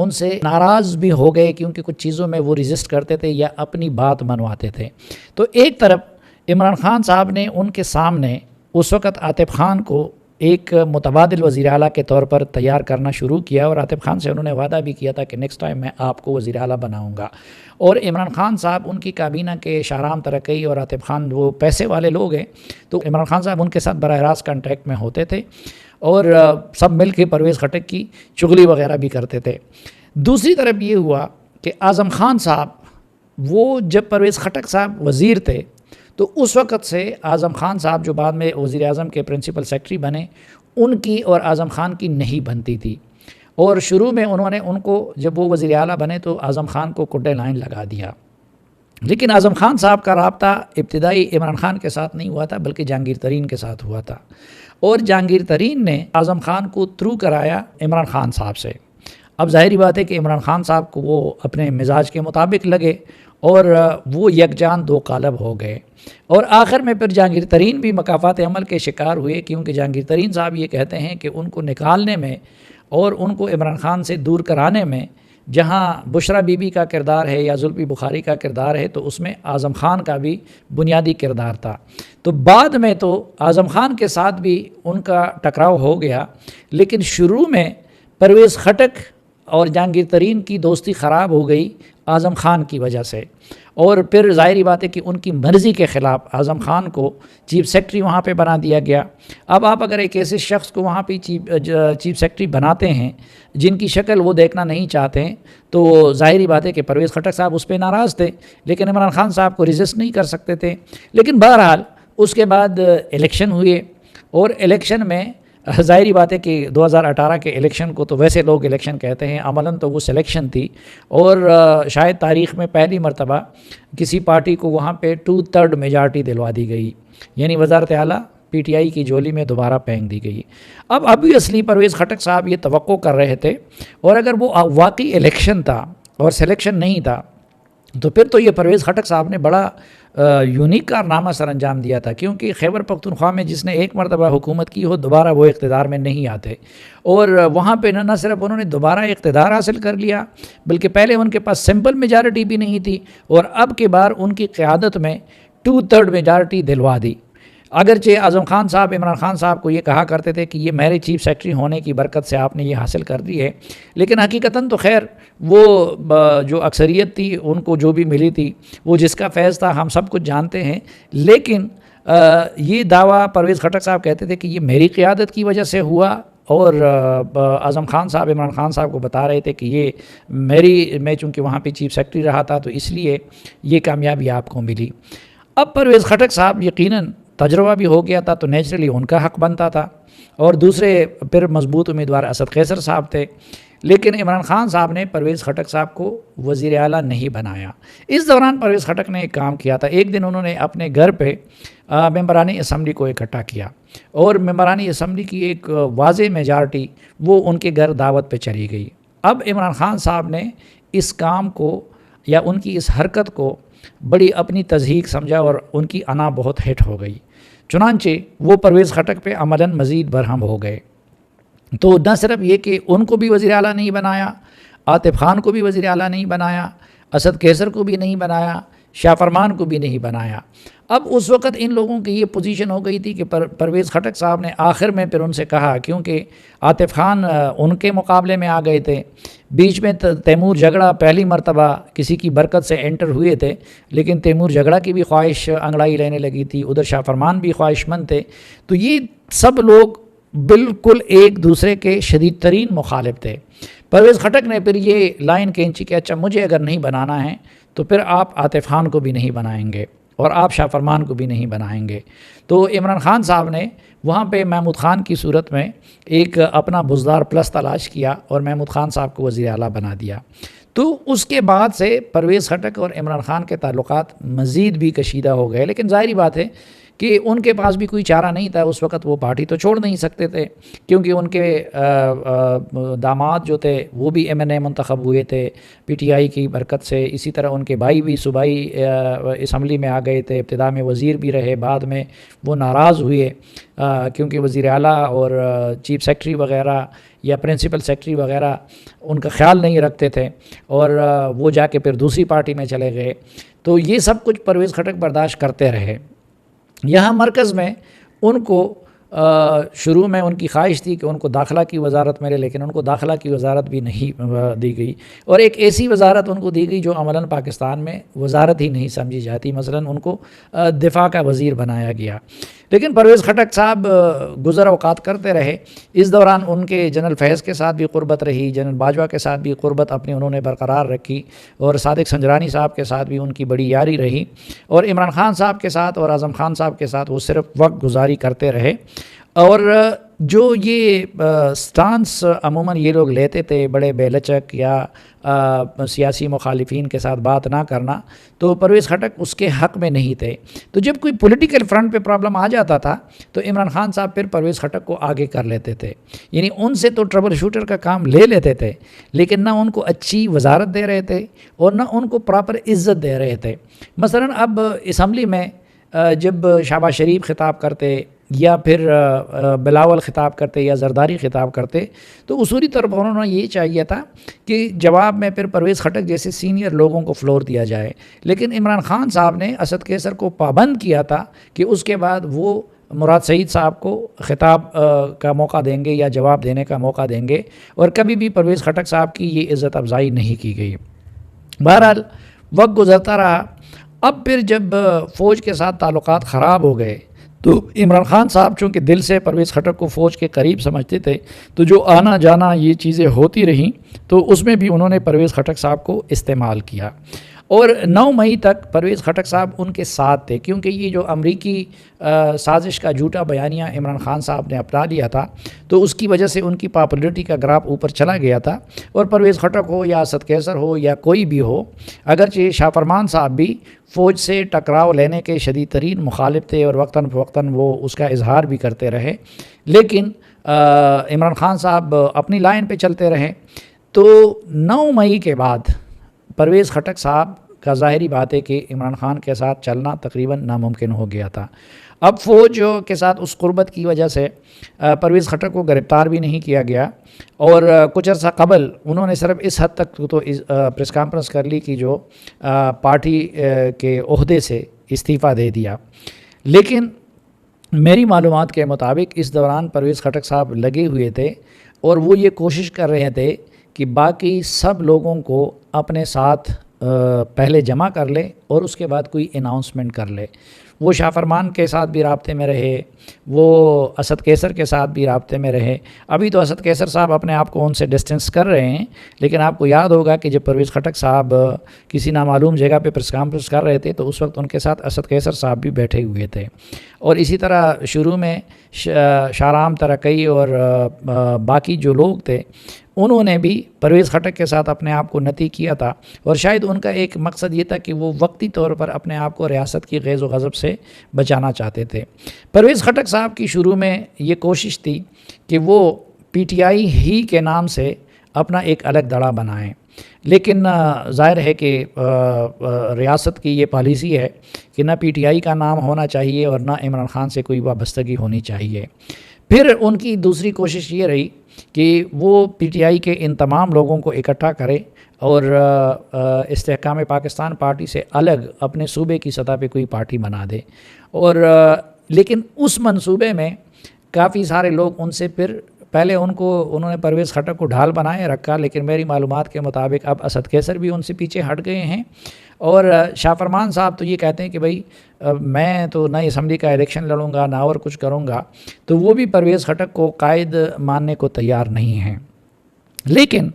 ان سے ناراض بھی ہو گئے کیونکہ کچھ چیزوں میں وہ ریزسٹ کرتے تھے یا اپنی بات منواتے تھے۔ تو ایک طرف عمران خان صاحب نے ان کے سامنے اس وقت عاطف خان کو ایک متبادل وزیر اعلیٰ کے طور پر تیار کرنا شروع کیا، اور عاطف خان سے انہوں نے وعدہ بھی کیا تھا کہ نیکسٹ ٹائم میں آپ کو وزیر اعلیٰ بناؤں گا۔ اور عمران خان صاحب ان کی کابینہ کے شاہرام ترقی اور عاطف خان وہ پیسے والے لوگ ہیں، تو عمران خان صاحب ان کے ساتھ براہ راست کانٹیکٹ میں ہوتے تھے اور سب مل کے پرویز خٹک کی چغلی وغیرہ بھی کرتے تھے۔ دوسری طرف یہ ہوا کہ اعظم خان صاحب وہ جب پرویز خٹک صاحب وزیر تھے تو اس وقت سے اعظم خان صاحب جو بعد میں وزیر اعظم کے پرنسپل سیکرٹری بنے، ان کی اور اعظم خان کی نہیں بنتی تھی، اور شروع میں انہوں نے ان کو جب وہ وزیر اعلیٰ بنے تو اعظم خان کو کڈے لائن لگا دیا۔ لیکن اعظم خان صاحب کا رابطہ ابتدائی عمران خان کے ساتھ نہیں ہوا تھا بلکہ جہانگیر ترین کے ساتھ ہوا تھا، اور جہانگیر ترین نے اعظم خان کو تھرو کرایا عمران خان صاحب سے۔ اب ظاہری بات ہے کہ عمران خان صاحب کو وہ اپنے مزاج کے مطابق لگے اور وہ یکجان دو قالب ہو گئے، اور آخر میں پھر جہانگیر ترین بھی مکافات عمل کے شکار ہوئے، کیونکہ جہانگیر ترین صاحب یہ کہتے ہیں کہ ان کو نکالنے میں اور ان کو عمران خان سے دور کرانے میں جہاں بشرا بی بی کا کردار ہے یا زلفی بخاری کا کردار ہے تو اس میں اعظم خان کا بھی بنیادی کردار تھا۔ تو بعد میں تو اعظم خان کے ساتھ بھی ان کا ٹکراؤ ہو گیا، لیکن شروع میں پرویز خٹک اور جہانگیر ترین کی دوستی خراب ہو گئی اعظم خان کی وجہ سے، اور پھر ظاہری بات ہے کہ ان کی مرضی کے خلاف اعظم خان کو چیف سیکرٹری وہاں پہ بنا دیا گیا۔ اب آپ اگر ایک ایسے شخص کو وہاں پہ چیف سیکرٹری بناتے ہیں جن کی شکل وہ دیکھنا نہیں چاہتے ہیں، تو ظاہری بات ہے کہ پرویز خٹک صاحب اس پہ ناراض تھے، لیکن عمران خان صاحب کو ریزسٹ نہیں کر سکتے تھے۔ لیکن بہرحال اس کے بعد الیکشن ہوئے، اور الیکشن میں ظاہری بات ہے کہ 2018 کے الیکشن کو تو ویسے لوگ الیکشن کہتے ہیں، عملاً تو وہ سلیکشن تھی، اور شاید تاریخ میں پہلی مرتبہ کسی پارٹی کو وہاں پہ 2/3 میجارٹی دلوا دی گئی، یعنی وزارت اعلیٰ پی ٹی آئی کی جولی میں دوبارہ پھینک دی گئی۔ اب ابھی اصلی پرویز خٹک صاحب یہ توقع کر رہے تھے، اور اگر وہ واقعی الیکشن تھا اور سلیکشن نہیں تھا تو پھر تو یہ پرویز خٹک صاحب نے بڑا یونیک کارنامہ سر انجام دیا تھا، کیونکہ خیبر پختونخوا میں جس نے ایک مرتبہ حکومت کی ہو دوبارہ وہ اقتدار میں نہیں آتے، اور وہاں پہ نہ صرف انہوں نے دوبارہ اقتدار حاصل کر لیا بلکہ پہلے ان کے پاس سمپل میجارٹی بھی نہیں تھی، اور اب کی بار ان کی قیادت میں 2/3 میجارٹی دلوا دی۔ اگرچہ اعظم خان صاحب عمران خان صاحب کو یہ کہا کرتے تھے کہ یہ میرے چیف سیکرٹری ہونے کی برکت سے آپ نے یہ حاصل کر دی ہے، لیکن حقیقتاً تو خیر وہ جو اکثریت تھی ان کو جو بھی ملی تھی وہ جس کا فیض تھا ہم سب کچھ جانتے ہیں، لیکن یہ دعویٰ پرویز خٹک صاحب کہتے تھے کہ یہ میری قیادت کی وجہ سے ہوا، اور اعظم خان صاحب عمران خان صاحب کو بتا رہے تھے کہ یہ میں چونکہ وہاں پہ چیف سیکرٹری رہا تھا تو اس لیے یہ کامیابی آپ کو ملی۔ اب پرویز خٹک صاحب یقیناً تجربہ بھی ہو گیا تھا تو نیچرلی ان کا حق بنتا تھا، اور دوسرے پھر مضبوط امیدوار اسد قیصر صاحب تھے، لیکن عمران خان صاحب نے پرویز خٹک صاحب کو وزیر اعلیٰ نہیں بنایا۔ اس دوران پرویز خٹک نے ایک کام کیا تھا، ایک دن انہوں نے اپنے گھر پہ ممبران اسمبلی کو اکٹھا کیا، اور ممبران اسمبلی کی ایک واضح میجارٹی وہ ان کے گھر دعوت پہ چلی گئی۔ اب عمران خان صاحب نے اس کام کو یا ان کی اس حرکت کو بڑی اپنی تضحیق سمجھا، اور ان کی انا بہت ہٹ ہو گئی، چنانچہ وہ پرویز خٹک پہ عملاً مزید برہم ہو گئے۔ تو نہ صرف یہ کہ ان کو بھی وزیر اعلیٰ نہیں بنایا، عاطف خان کو بھی وزیر اعلیٰ نہیں بنایا، اسد قیصر کو بھی نہیں بنایا، شاہ فرمان کو بھی نہیں بنایا۔ اب اس وقت ان لوگوں کی یہ پوزیشن ہو گئی تھی کہ پرویز خٹک صاحب نے آخر میں پھر ان سے کہا، کیونکہ عاطف خان ان کے مقابلے میں آ گئے تھے، بیچ میں تیمور جھگڑا پہلی مرتبہ کسی کی برکت سے انٹر ہوئے تھے، لیکن تیمور جھگڑا کی بھی خواہش انگڑائی لینے لگی تھی، ادھر شاہ فرمان بھی خواہش مند تھے، تو یہ سب لوگ بالکل ایک دوسرے کے شدید ترین مخالف تھے۔ پرویز خٹک نے پھر یہ لائن کھینچی کہ اچھا مجھے اگر نہیں بنانا ہے تو پھر آپ عاطف خان کو بھی نہیں بنائیں گے اور آپ شاہ فرمان کو بھی نہیں بنائیں گے۔ تو عمران خان صاحب نے وہاں پہ محمود خان کی صورت میں ایک اپنا بزدار پلس تلاش کیا اور محمود خان صاحب کو وزیر اعلیٰ بنا دیا۔ تو اس کے بعد سے پرویز خٹک اور عمران خان کے تعلقات مزید بھی کشیدہ ہو گئے، لیکن ظاہری بات ہے کہ ان کے پاس بھی کوئی چارہ نہیں تھا اس وقت، وہ پارٹی تو چھوڑ نہیں سکتے تھے کیونکہ ان کے داماد جو تھے وہ بھی ایم این اے منتخب ہوئے تھے پی ٹی آئی کی برکت سے، اسی طرح ان کے بھائی بھی صوبائی اسمبلی میں آ گئے تھے، ابتدا میں وزیر بھی رہے، بعد میں وہ ناراض ہوئے کیونکہ وزیر اعلیٰ اور چیف سیکرٹری وغیرہ یا پرنسپل سیکرٹری وغیرہ ان کا خیال نہیں رکھتے تھے اور وہ جا کے پھر دوسری پارٹی میں چلے گئے. تو یہ سب کچھ پرویز خٹک برداشت کرتے رہے. یہاں مرکز میں ان کو شروع میں ان کی خواہش تھی کہ ان کو داخلہ کی وزارت ملے، لیکن ان کو داخلہ کی وزارت بھی نہیں دی گئی، اور ایک ایسی وزارت ان کو دی گئی جو عملاً پاکستان میں وزارت ہی نہیں سمجھی جاتی، مثلاً ان کو دفاع کا وزیر بنایا گیا. لیکن پرویز خٹک صاحب گزر اوقات کرتے رہے. اس دوران ان کے جنرل فیض کے ساتھ بھی قربت رہی، جنرل باجوہ کے ساتھ بھی قربت اپنی انہوں نے برقرار رکھی، اور صادق سنجرانی صاحب کے ساتھ بھی ان کی بڑی یاری رہی، اور عمران خان صاحب کے ساتھ اور اعظم خان صاحب کے ساتھ وہ صرف وقت گزاری کرتے رہے. اور جو یہ سٹانس عموماً یہ لوگ لیتے تھے بڑے بے لچک یا سیاسی مخالفین کے ساتھ بات نہ کرنا، تو پرویز خٹک اس کے حق میں نہیں تھے. تو جب کوئی پولیٹیکل فرنٹ پہ پرابلم آ جاتا تھا تو عمران خان صاحب پھر پرویز خٹک کو آگے کر لیتے تھے، یعنی ان سے تو ٹربل شوٹر کا کام لے لیتے تھے، لیکن نہ ان کو اچھی وزارت دے رہے تھے اور نہ ان کو پراپر عزت دے رہے تھے. مثلاً اب اسمبلی میں جب شہباز شریف خطاب کرتے یا پھر بلاول خطاب کرتے یا زرداری خطاب کرتے تو اصولی طور پر انہوں نے یہ چاہیے تھا کہ جواب میں پھر پرویز خٹک جیسے سینئر لوگوں کو فلور دیا جائے، لیکن عمران خان صاحب نے اسد کیسر کو پابند کیا تھا کہ اس کے بعد وہ مراد سعید صاحب کو خطاب کا موقع دیں گے یا جواب دینے کا موقع دیں گے، اور کبھی بھی پرویز خٹک صاحب کی یہ عزت افزائی نہیں کی گئی. بہرحال وقت گزرتا رہا. اب پھر جب فوج کے ساتھ تعلقات خراب ہو گئے تو عمران خان صاحب چونکہ دل سے پرویز خٹک کو فوج کے قریب سمجھتے تھے، تو جو آنا جانا یہ چیزیں ہوتی رہیں تو اس میں بھی انہوں نے پرویز خٹک صاحب کو استعمال کیا. اور 9 مئی تک پرویز خٹک صاحب ان کے ساتھ تھے، کیونکہ یہ جو امریکی سازش کا جھوٹا بیانیہ عمران خان صاحب نے اپنا لیا تھا تو اس کی وجہ سے ان کی پاپولیرٹی کا گراف اوپر چلا گیا تھا. اور پرویز خٹک ہو یا اسد کیسر ہو یا کوئی بھی ہو، اگرچہ شاہ فرمان صاحب بھی فوج سے ٹکراؤ لینے کے شدید ترین مخالف تھے اور وقتاً فوقتاً وہ اس کا اظہار بھی کرتے رہے، لیکن عمران خان صاحب اپنی لائن پہ چلتے رہے. تو 9 مئی کے بعد پرویز خٹک صاحب کا ظاہری بات ہے کہ عمران خان کے ساتھ چلنا تقریباً ناممکن ہو گیا تھا. اب فوج کے ساتھ اس قربت کی وجہ سے پرویز خٹک کو گرفتار بھی نہیں کیا گیا، اور کچھ عرصہ قبل انہوں نے صرف اس حد تک تو پریس کانفرنس کر لی کہ جو پارٹی کے عہدے سے استعفیٰ دے دیا. لیکن میری معلومات کے مطابق اس دوران پرویز خٹک صاحب لگے ہوئے تھے اور وہ یہ کوشش کر رہے تھے کہ باقی سب لوگوں کو اپنے ساتھ پہلے جمع کر لے اور اس کے بعد کوئی اناؤنسمنٹ کر لے. وہ شاہ فرمان کے ساتھ بھی رابطے میں رہے، وہ اسد کیسر کے ساتھ بھی رابطے میں رہے. ابھی تو اسد کیسر صاحب اپنے آپ کو ان سے ڈسٹینس کر رہے ہیں، لیکن آپ کو یاد ہوگا کہ جب پرویز خٹک صاحب کسی نامعلوم جگہ پہ پریس کانفرنس کر رہے تھے تو اس وقت ان کے ساتھ اسد کیسر صاحب بھی بیٹھے ہوئے تھے. اور اسی طرح شروع میں شاہرام ترقی اور باقی جو لوگ تھے انہوں نے بھی پرویز خٹک کے ساتھ اپنے آپ کو نتی کیا تھا، اور شاید ان کا ایک مقصد یہ تھا کہ وہ وقتی طور پر اپنے آپ کو ریاست کی غیظ و غضب سے بچانا چاہتے تھے. پرویز خٹک صاحب کی شروع میں یہ کوشش تھی کہ وہ پی ٹی آئی ہی کے نام سے اپنا ایک الگ دڑا بنائیں، لیکن ظاہر ہے کہ ریاست کی یہ پالیسی ہے کہ نہ پی ٹی آئی کا نام ہونا چاہیے اور نہ عمران خان سے کوئی وابستگی ہونی چاہیے. پھر ان کی دوسری کوشش یہ رہی کہ وہ پی ٹی آئی کے ان تمام لوگوں کو اکٹھا کرے اور استحکام پاکستان پارٹی سے الگ اپنے صوبے کی سطح پہ کوئی پارٹی بنا دے. اور لیکن اس منصوبے میں کافی سارے لوگ ان سے پھر پہلے انہوں نے پرویز خٹک کو ڈھال بنائے رکھا، لیکن میری معلومات کے مطابق اب اسد کیسر بھی ان سے پیچھے ہٹ گئے ہیں. اور شاہ فرمان صاحب تو یہ کہتے ہیں کہ بھائی میں تو نہ اسمبلی کا الیکشن لڑوں گا نہ اور کچھ کروں گا، تو وہ بھی پرویز خٹک کو قائد ماننے کو تیار نہیں ہیں. لیکن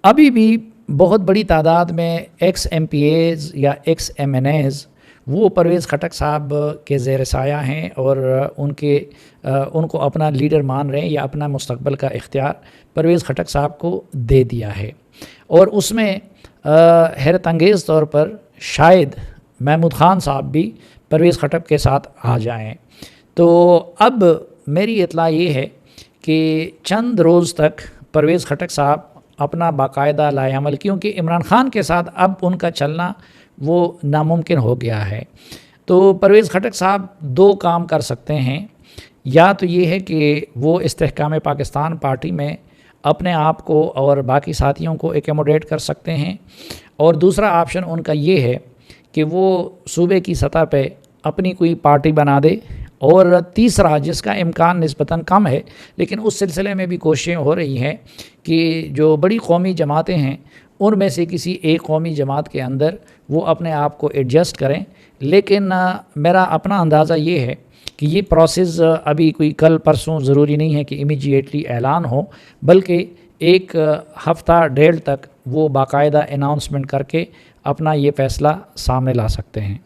ابھی بھی بہت بڑی تعداد میں ایکس ایم پی ایز یا ایکس ایم این ایز وہ پرویز خٹک صاحب کے زیر سایہ ہیں اور ان کو اپنا لیڈر مان رہے ہیں یا اپنا مستقبل کا اختیار پرویز خٹک صاحب کو دے دیا ہے. اور اس میں حیرت انگیز طور پر شاید محمود خان صاحب بھی پرویز خٹک کے ساتھ آ جائیں۔ تو اب میری اطلاع یہ ہے کہ چند روز تک پرویز خٹک صاحب اپنا باقاعدہ لائے عمل، کیونکہ عمران خان کے ساتھ اب ان کا چلنا وہ ناممکن ہو گیا ہے، تو پرویز خٹک صاحب دو کام کر سکتے ہیں۔ یا تو یہ ہے کہ وہ استحکام پاکستان پارٹی میں اپنے آپ کو اور باقی ساتھیوں کو ایکوموڈیٹ کر سکتے ہیں، اور دوسرا آپشن ان کا یہ ہے کہ وہ صوبے کی سطح پہ اپنی کوئی پارٹی بنا دے، اور تیسرا جس کا امکان نسبتاً کم ہے لیکن اس سلسلے میں بھی کوششیں ہو رہی ہیں کہ جو بڑی قومی جماعتیں ہیں ان میں سے کسی ایک قومی جماعت کے اندر وہ اپنے آپ کو ایڈجسٹ کریں۔ لیکن میرا اپنا اندازہ یہ ہے کہ یہ پروسیس ابھی کوئی کل پرسوں ضروری نہیں ہے کہ امیجیٹلی اعلان ہو، بلکہ ایک ہفتہ ڈیڑھ تک وہ باقاعدہ اناؤنسمنٹ کر کے اپنا یہ فیصلہ سامنے لا سکتے ہیں۔